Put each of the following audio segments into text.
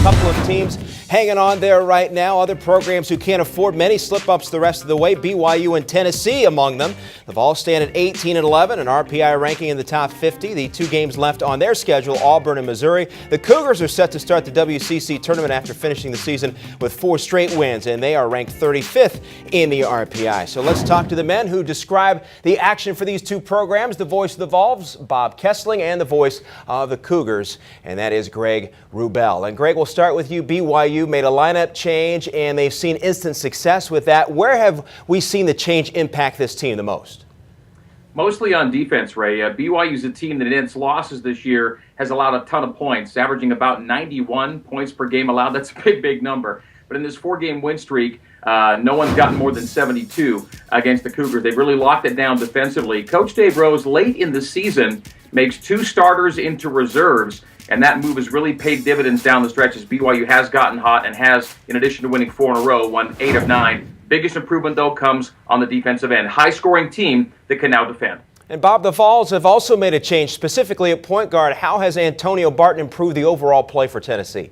couple of teams hanging on there right now. Other programs who can't afford many slip-ups the rest of the way. BYU and Tennessee among them. The Vols stand at 18 and 11, an RPI ranking in the top 50. The two games left on their schedule, Auburn and Missouri. The Cougars are set to start the WCC tournament after finishing the season with 4 straight wins, and they are ranked 35th in the RPI. So let's talk to the men who describe the action for these two programs. The voice of the Vols, Bob Kessling, and the voice of the Cougars, and that is Greg Wrubell. And Greg, we'll start with you. BYU made a lineup change, and they've seen instant success with that. Where have we seen the change impact this team the most? Mostly on defense, Ray. BYU's a team that in its losses this year has allowed a ton of points, averaging about 91 points per game allowed. That's a big, big number. But in this 4-game win streak, no one's gotten more than 72 against the Cougars. They've really locked it down defensively. Coach Dave Rose, late in the season, makes 2 starters into reserves, and that move has really paid dividends down the stretch as BYU has gotten hot and has, in addition to winning 4 in a row, won 8 of 9. Biggest improvement, though, comes on the defensive end. High-scoring team that can now defend. And Bob, the Vols have also made a change, specifically at point guard. How has Antonio Barton improved the overall play for Tennessee?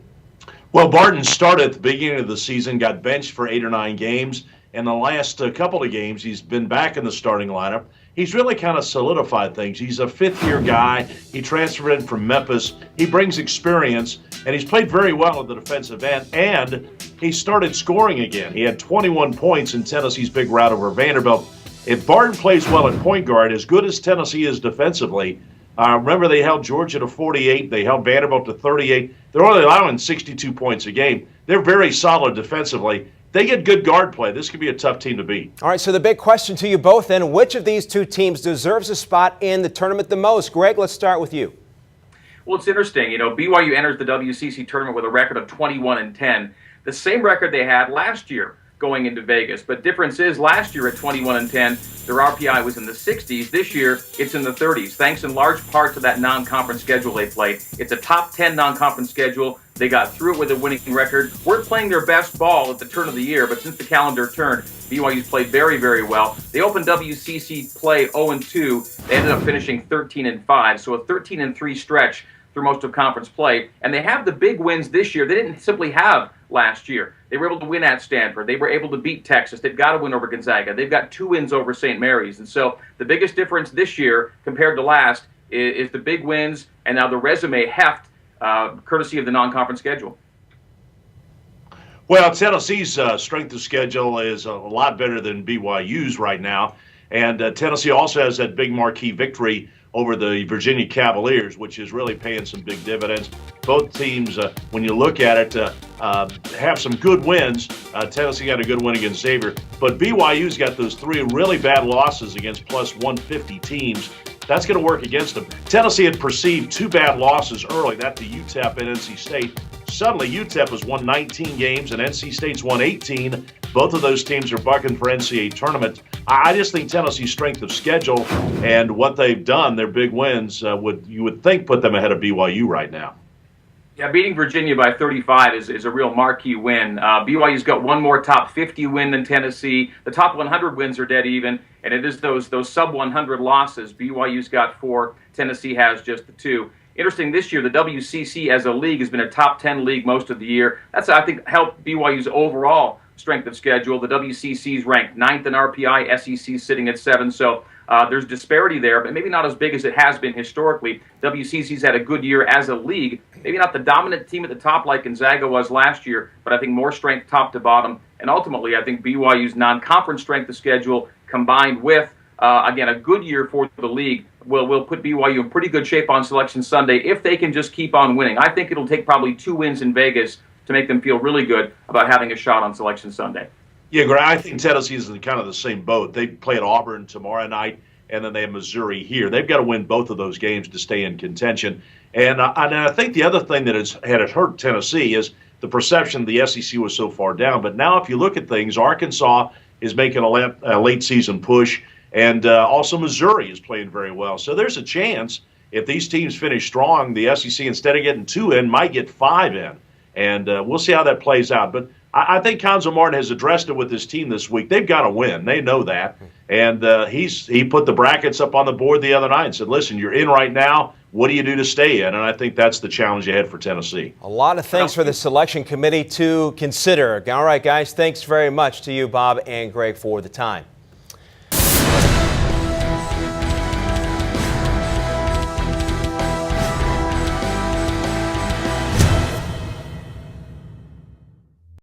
Well, Barton started at the beginning of the season, got benched for 8 or 9 games. In the last couple of games, he's been back in the starting lineup. He's really kind of solidified things. He's a 5th-year guy. He transferred in from Memphis. He brings experience, and he's played very well at the defensive end, and he started scoring again. He had 21 points in Tennessee's big rout over Vanderbilt. If Barton plays well at point guard, as good as Tennessee is defensively, remember they held Georgia to 48. They held Vanderbilt to 38. They're only allowing 62 points a game. They're very solid defensively. They get good guard play. This could be a tough team to beat. All right, so the big question to you both then, which of these two teams deserves a spot in the tournament the most? Greg, let's start with you. Well, it's interesting. You know, BYU enters the WCC tournament with a record of 21 and 10. The same record they had last year going into Vegas. But difference is last year at 21 and 10, their RPI was in the 60s. This year, it's in the 30s, thanks in large part to that non-conference schedule they played. It's a top 10 non-conference schedule. They got through it with a winning record. We're playing their best ball at the turn of the year, but since the calendar turned, BYU's played very, very well. They opened WCC play 0-2. They ended up finishing 13-5, so a 13-3 stretch through most of conference play. And they have the big wins this year. They didn't simply have last year. They were able to win at Stanford. They were able to beat Texas. They've got to win over Gonzaga. They've got 2 wins over St. Mary's. And so the biggest difference this year compared to last is the big wins and now the resume heft courtesy of the non-conference schedule. Well, Tennessee's strength of schedule is a lot better than BYU's right now. And Tennessee also has that big marquee victory over the Virginia Cavaliers, which is really paying some big dividends. Both teams, when you look at it, have some good wins. Tennessee got a good win against Xavier, but BYU's got those 3 really bad losses against plus 150 teams. That's going to work against them. Tennessee had perceived 2 bad losses early, that to UTEP and NC State. Suddenly, UTEP has won 19 games and NC State's won 18. Both of those teams are bucking for NCAA tournament. I just think Tennessee's strength of schedule and what they've done, their big wins, you would think put them ahead of BYU right now. Yeah, beating Virginia by 35 is a real marquee win. BYU's got one more top 50 win than Tennessee. The top 100 wins are dead even, and it is those sub 100 losses. BYU's got 4. Tennessee has just the 2. Interesting, this year, the WCC as a league has been a top 10 league most of the year. That's, I think, helped BYU's overall strength of schedule. The WCC's ranked 9th in RPI, SEC's sitting at 7, so there's disparity there, but maybe not as big as it has been historically. WCC's had a good year as a league. Maybe not the dominant team at the top like Gonzaga was last year, but I think more strength top to bottom. And ultimately, I think BYU's non-conference strength of schedule combined with, again, a good year for the league will put BYU in pretty good shape on Selection Sunday if they can just keep on winning. I think it'll take probably 2 wins in Vegas to make them feel really good about having a shot on Selection Sunday. Yeah, Greg, I think Tennessee's in kind of the same boat. They play at Auburn tomorrow night, and then they have Missouri here. They've got to win both of those games to stay in contention. And I think the other thing that had hurt Tennessee is the perception the SEC was so far down. But now if you look at things, Arkansas is making a late season push, and also Missouri is playing very well. So there's a chance if these teams finish strong, the SEC, instead of getting 2 in, might get 5 in. And we'll see how that plays out. But I think Cuonzo Martin has addressed it with his team this week. They've got to win. They know that. And he put the brackets up on the board the other night and said, listen, you're in right now. what do you do to stay in? And I think that's the challenge ahead for Tennessee. A lot of things for the selection committee to consider. All right, guys, thanks very much to you, Bob and Greg, for the time.